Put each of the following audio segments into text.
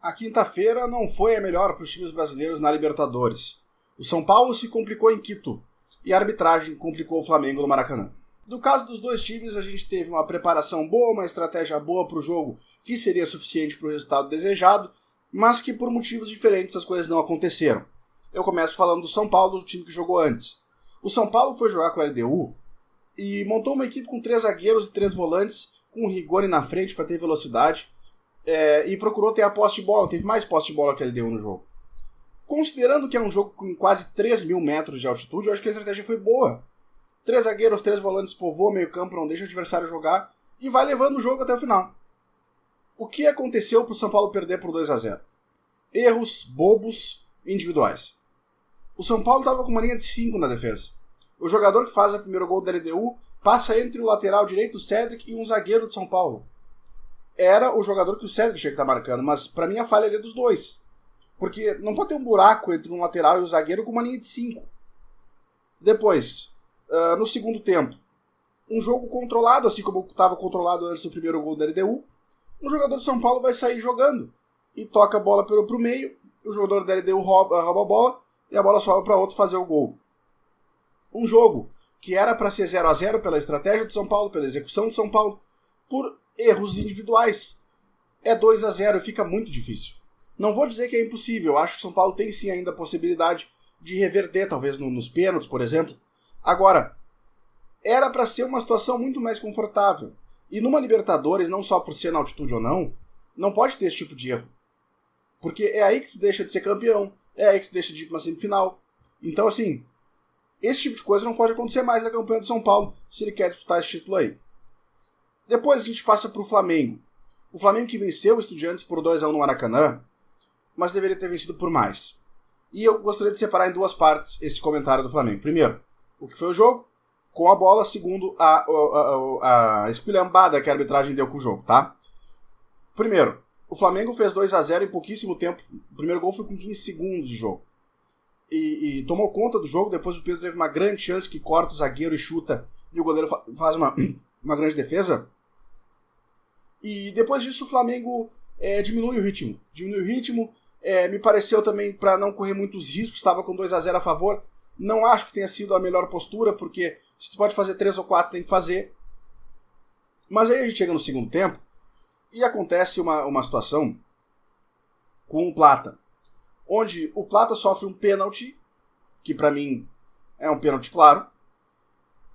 A quinta-feira não foi a melhor para os times brasileiros na Libertadores. O São Paulo se complicou em Quito e a arbitragem complicou o Flamengo no Maracanã. No caso dos dois times, a gente teve uma preparação boa, uma estratégia boa para o jogo que seria suficiente para o resultado desejado, mas que por motivos diferentes as coisas não aconteceram. Eu começo falando do São Paulo, do time que jogou antes. O São Paulo foi jogar com a LDU e montou uma equipe com 3 zagueiros e 3 volantes, com o Rigoni na frente para ter velocidade, e procurou ter a posse de bola, teve mais posse de bola que a LDU no jogo. Considerando que é um jogo com quase 3 mil metros de altitude, eu acho que a estratégia foi boa. 3 zagueiros, 3 volantes, povoam meio campo, não deixa o adversário jogar e vai levando o jogo até o final. O que aconteceu para o São Paulo perder por 2-0? Erros bobos individuais. O São Paulo estava com uma linha de 5 na defesa. O jogador que faz o primeiro gol da LDU passa entre o lateral direito, o Cedric, e um zagueiro de São Paulo. Era o jogador que o Cedric tinha que estar marcando, mas para mim a falha é dos dois. Porque não pode ter um buraco entre um lateral e o zagueiro com uma linha de 5. Depois, no segundo tempo, um jogo controlado, assim como estava controlado antes do primeiro gol da LDU, um jogador de São Paulo vai sair jogando e toca a bola pro meio, o jogador da LDU rouba a bola e a bola sobe para outro fazer o gol. Um jogo que era para ser 0-0 pela estratégia de São Paulo, pela execução de São Paulo, por erros individuais. É 2-0 e fica muito difícil. Não vou dizer que é impossível, acho que São Paulo tem sim ainda a possibilidade de reverter, talvez nos pênaltis, por exemplo. Agora, era para ser uma situação muito mais confortável. E numa Libertadores, não só por ser na altitude ou não pode ter esse tipo de erro. Porque é aí que tu deixa de ser campeão, é aí que tu deixa de ir pra uma semifinal. Então, assim, esse tipo de coisa não pode acontecer mais na campanha do São Paulo, se ele quer disputar esse título aí. Depois a gente passa pro Flamengo. O Flamengo que venceu o Estudiantes por 2-1 no Maracanã, mas deveria ter vencido por mais. E eu gostaria de separar em 2 partes esse comentário do Flamengo. Primeiro, o que foi o jogo com a bola. Segundo, a esculhambada que a arbitragem deu com o jogo, tá? Primeiro, o Flamengo fez 2-0 em pouquíssimo tempo. O primeiro gol foi com 15 segundos de jogo. E tomou conta do jogo. Depois o Pedro teve uma grande chance que corta o zagueiro e chuta. E o goleiro faz uma grande defesa. E depois disso o Flamengo diminui o ritmo. Me pareceu também para não correr muitos riscos. Estava com 2-0 a favor. Não acho que tenha sido a melhor postura, porque se tu pode fazer 3 ou 4, tem que fazer. Mas aí a gente chega no segundo tempo e acontece uma situação com o Plata, onde o Plata sofre um pênalti, que pra mim é um pênalti claro.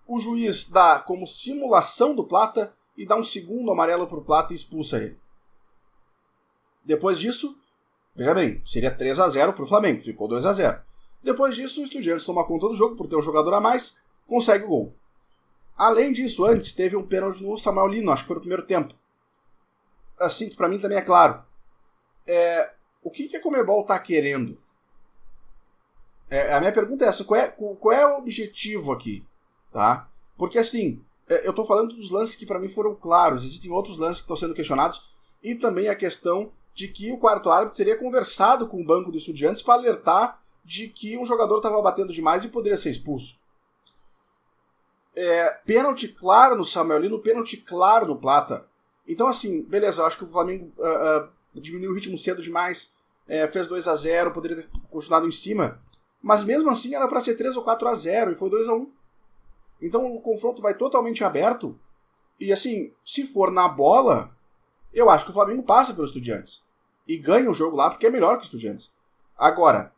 O juiz dá como simulação do Plata e dá um segundo amarelo pro Plata e expulsa ele. Depois disso, veja bem, seria 3-0 pro Flamengo, ficou 2-0. Depois disso, o Estudiantes toma conta do jogo por ter um jogador a mais, consegue o gol. Além disso, antes teve um pênalti no Samuel Lino, acho que foi no primeiro tempo. Assim, que pra mim também é claro. O que a Conmebol tá querendo? A minha pergunta é essa, qual é o objetivo aqui? Tá? Porque assim, eu tô falando dos lances que pra mim foram claros, existem outros lances que estão sendo questionados, e também a questão de que o quarto árbitro teria conversado com o banco do Estudiantes para alertar de que um jogador estava batendo demais e poderia ser expulso. Pênalti claro no Samuel Lino, pênalti claro no Plata. Então assim, beleza, eu acho que o Flamengo diminuiu o ritmo cedo demais, fez 2-0, poderia ter continuado em cima, mas mesmo assim era para ser 3 ou 4-0 e foi 2-1. Então o confronto vai totalmente aberto e assim, se for na bola, eu acho que o Flamengo passa pelos Estudiantes e ganha o jogo lá porque é melhor que os Estudiantes. Agora,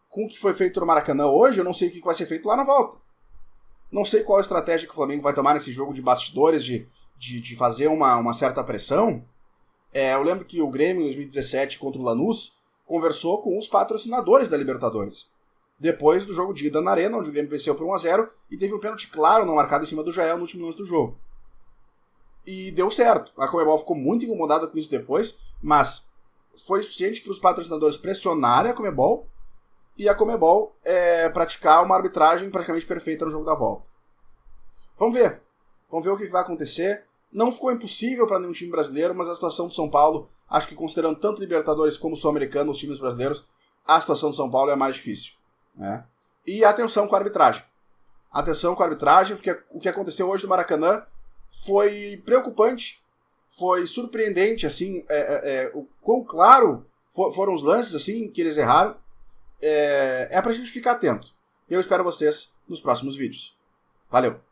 com o que foi feito no Maracanã hoje, eu não sei o que vai ser feito lá na volta. Não sei qual a estratégia que o Flamengo vai tomar nesse jogo de bastidores, de fazer uma certa pressão. Eu lembro que o Grêmio, em 2017, contra o Lanús, conversou com os patrocinadores da Libertadores. Depois do jogo de ida na Arena, onde o Grêmio venceu por 1-0, e teve um pênalti claro não marcado em cima do Jael no último lance do jogo. E deu certo. A Conmebol ficou muito incomodada com isso depois, mas foi suficiente para os patrocinadores pressionarem a Conmebol e a Conmebol praticar uma arbitragem praticamente perfeita no jogo da volta. Vamos ver o que vai acontecer. Não ficou impossível para nenhum time brasileiro, mas a situação do São Paulo, acho que considerando tanto Libertadores como Sul-Americano, os times brasileiros, a situação do São Paulo é a mais difícil. Né? E atenção com a arbitragem. Atenção com a arbitragem, porque o que aconteceu hoje no Maracanã foi preocupante, foi surpreendente, assim, o quão claro foram os lances assim que eles erraram. É pra gente ficar atento. Eu espero vocês nos próximos vídeos. Valeu!